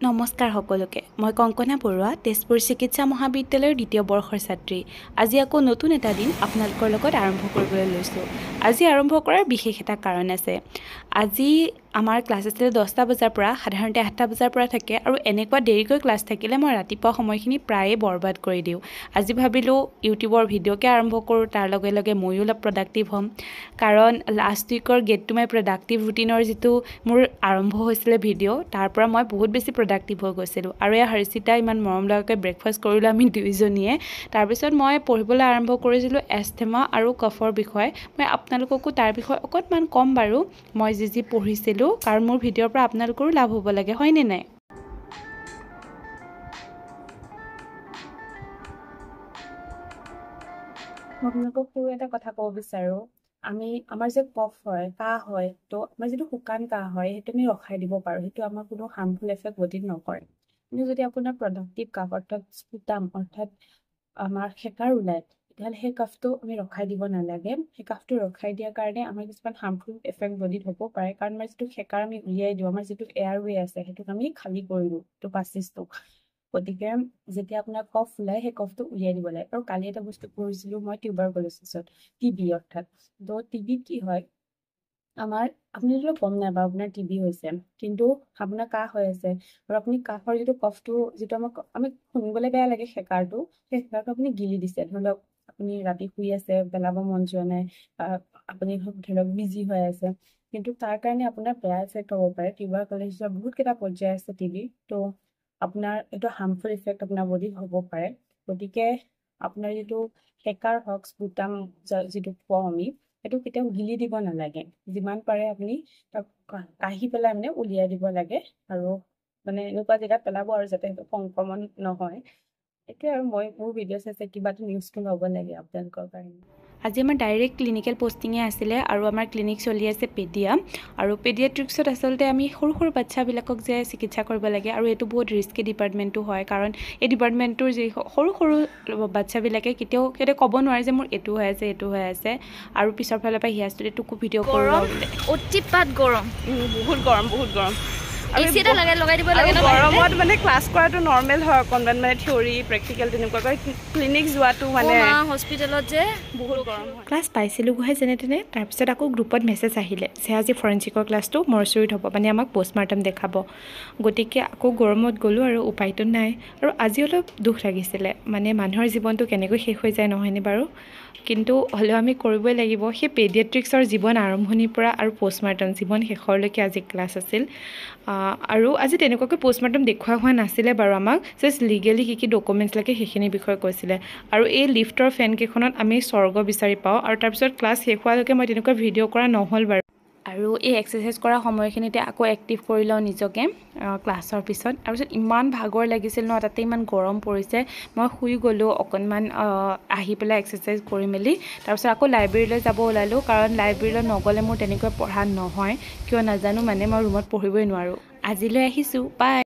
নমস্কাৰ সকলোকে মই কংকনা বৰুৱা তেজপুৰ চিকিৎসা মহাবিদ্যালয়ৰ দ্বিতীয় বৰ্ষৰ ছাত্ৰী আজি আকৌ নতুন এটা দিন আপোনালোকৰ লগত আৰম্ভ কৰিবলৈ লৈছো আজি আৰম্ভ কৰাৰ বিশেষ এটা কাৰণ আছে আজি আমাৰ ক্লাছ আছিল 10টা বজাৰ পৰা সাধাৰণতে 8টা বজাৰ পৰা থাকে আৰু এনেকুৱা দেৰিকৈ ক্লাছ থাকিলে মই ৰাতিপুৱা সময়খিনি প্ৰায়ে বৰবাদ কৰি দিওঁ আজি ভাবিলো ইউটিউবৰ ভিডিঅ'কে আৰম্ভ কৰোঁ তাৰ লগে লগে ময়ো অলপ প্ৰডাক্টিভ হ'ম কাৰণ লাষ্ট উইকৰ গেট টু মাই প্ৰডাক্টিভ ৰুটিনৰ যিটো মোৰ আৰম্ভ হৈছিলে ভিডিঅ' তাৰ পৰা মই বহুত বেছি প্ৰডাক্টিভ হৈ গৈছিলোঁ আৰু এই হৰ্ষিতা ইমান মৰম লগাকৈ ব্ৰেকফাষ্ট কৰিলোঁ আমি দুইজনীয়ে তাৰপিছত মই পঢ়িবলৈ আৰম্ভ কৰিছিলোঁ এষ্টেমা আৰু কফৰ বিষয়ে মই আপোনালোককো তাৰ বিষয়ে অকণমান কম বাৰু মই যি পঢ়িছিলোঁ কাৰণ মোৰ ভিডিঅ'ৰ পৰা আপোনালোকৰো লাভ হ'ব লাগে হয়নে নাই মই আপোনালোকক সৰু এটা কথা ক'ব বিচাৰোঁ আমাৰ যে কফ হয় কাহ হয় তো আমাৰ যিটো শুকান কাহ হয় সেইটো আমি ৰখাই দিব পাৰোঁ সেইটো আমাৰ কোনো হাৰ্মফুল এফেক্ট বডিত নকৰে কিন্তু যদি আপোনাৰ প্ৰডাক্টিভ কাহ অৰ্থাৎ স্পুটাম অৰ্থাৎ আমাৰ হেকাৰ ওলায় তেতিয়াহ'লে সেই কাফটো আমি ৰখাই দিব নালাগে সেই কাফটো ৰখাই দিয়াৰ কাৰণে আমাৰ কিছুমান হাৰ্মফুল এফেক্ট বডিত হ'ব পাৰে কাৰণ আমাৰ যিটো হেকাৰ আমি উলিয়াই দিওঁ আমাৰ যিটো এয়াৰৱে আছে সেইটোক আমি খালী কৰি দিওঁ তো পাচিছটোক গতিকে যেতিয়া আপোনাৰ কফ ওলায় সেই কফটো উলিয়াই দিব লাগে আৰু কালি এটা বস্তু পঢ়িছিলোঁ মই টিউবাৰকুলোচিছত টিবি অৰ্থাৎ তো টিবিত কি হয় আমাৰ আপুনি যদি গম নাপায় আপোনাৰ টিবি হৈছে কিন্তু আপোনাৰ কাহ হৈ আছে আৰু আপুনি কাহৰ যিটো কফটো যিটো আমি শুনিবলৈ বেয়া লাগে হেকাৰটো সেই হেকাৰটো আপুনি গিলি দিছে ধৰি লওক আপুনি ৰাতি শুই আছে পেলাব মন যোৱা নাই আপুনি ধৰি লওক বিজি হৈ আছে কিন্তু তাৰ কাৰণে আপোনাৰ বেয়া এফেক্ট হ'ব পাৰে টিউবাৰকুলোচিছৰ বহুত কেইটা পৰ্যায় আছে টিবি তো আপোনাৰ এইটো হাৰ্মফুল ইফেক্ট আপোনাৰ বডিত হ'ব পাৰে গতিকে আপোনাৰ যিটো হেকাৰ হওক স্পুটাম যিটো কওঁ আমি সেইটো কেতিয়াও গিলি দিব নালাগে যিমান পাৰে আপুনি তাক কাঢ়ি পেলাই মানে উলিয়াই দিব লাগে আৰু মানে এনেকুৱা জেগাত পেলাব আৰু যাতে সেইটো সংক্ৰমণ নহয় এইটোৱে আৰু মোৰ ভিডিঅ' চাইছে কিবাটো নিউজটো ল'ব লাগে আপোনালোকৰ কাৰণে আজি আমাৰ ডাইৰেক্ট ক্লিনিকেল পষ্টিঙে আছিলে আৰু আমাৰ ক্লিনিক চলি আছে পেডিয়া আৰু পেডিয়াট্ৰিক্সত আচলতে আমি সৰু বাচ্চাবিলাকক যে চিকিৎসা কৰিব লাগে আৰু এইটো বহুত ৰিস্কি ডিপাৰ্টমেণ্টটো হয় কাৰণ এই ডিপাৰ্টমেণ্টটোৰ যি সৰু বাচ্চাবিলাকে কেতিয়াও ক'ব নোৱাৰে যে মোৰ এইটো হৈ আছে আৰু পিছৰ ফালৰ পৰা হিয়াষ্টুডিত তোকো ভিডিঅ' কৰোঁ অতিপাত গৰম বহুত গৰম এচি এটা লগাই দিব লাগে গৰমত মানে ক্লাছ কৰাটো নৰ্মেল হয় অকণমান মানে থিয়ৰী প্ৰেক্টিকেল তেনেকুৱাকৈ ক্লিনিক যোৱাটো মানে হস্পিটেলত যে বহুত গৰম হয় ক্লাছ পাইছিলোঁগৈহে যেনে তেনে তাৰপিছত আকৌ গ্ৰুপত মেছেজ আহিলে যে আজি ফৰেঞ্চিকৰ ক্লাছটো মৰচুৰিত হ'ব মানে আমাক পষ্টমাৰ্টম দেখাব গতিকে আকৌ গৰমত গ'লোঁ আৰু উপায়টো নাই আৰু আজি অলপ দুখ লাগিছিলে মানে মানুহৰ জীৱনটো কেনেকৈ শেষ হৈ যায় নহয়নে বাৰু কিন্তু হ'লেও আমি কৰিবই লাগিব সেই পেডিয়াট্ৰিক্সৰ জীৱন আৰম্ভণিৰ পৰা আৰু পষ্টমাৰ্টম জীৱন শেষৰলৈকে আজি ক্লাছ আছিল আৰু আজি তেনেকুৱাকৈ পষ্টমাৰ্টম দেখুওৱা হোৱা নাছিলে বাৰু আমাক জাষ্ট লিগেলি কি ডকুমেণ্টছ লাগে সেইখিনিৰ বিষয়ে কৈছিলে আৰু এই লিফ্টৰ ফেনকেইখনত আমি স্বৰ্গ বিচাৰি পাওঁ আৰু তাৰপিছত ক্লাছ শেষ হোৱালৈকে মই তেনেকুৱা ভিডিঅ' কৰা নহ'ল বাৰু আৰু এই এক্সাৰচাইজ কৰা সময়খিনিতে আকৌ এক্টিভ কৰি লওঁ নিজকে ক্লাছৰ পিছত তাৰপিছত ইমান ভাগৰ লাগিছিল ন তাতে ইমান গৰম পৰিছে মই শুই গ'লোঁ অকণমান আহি পেলাই এক্সাৰচাইজ কৰি মেলি তাৰপিছত আকৌ লাইব্ৰেৰীলৈ যাব ওলালোঁ কাৰণ লাইব্ৰেৰীলৈ নগ'লে মোৰ তেনেকৈ পঢ়া নহয় কিয় নাজানো মানে মই ৰুমত পঢ়িবই নোৱাৰোঁ আজিলৈ আহিছোঁ বাই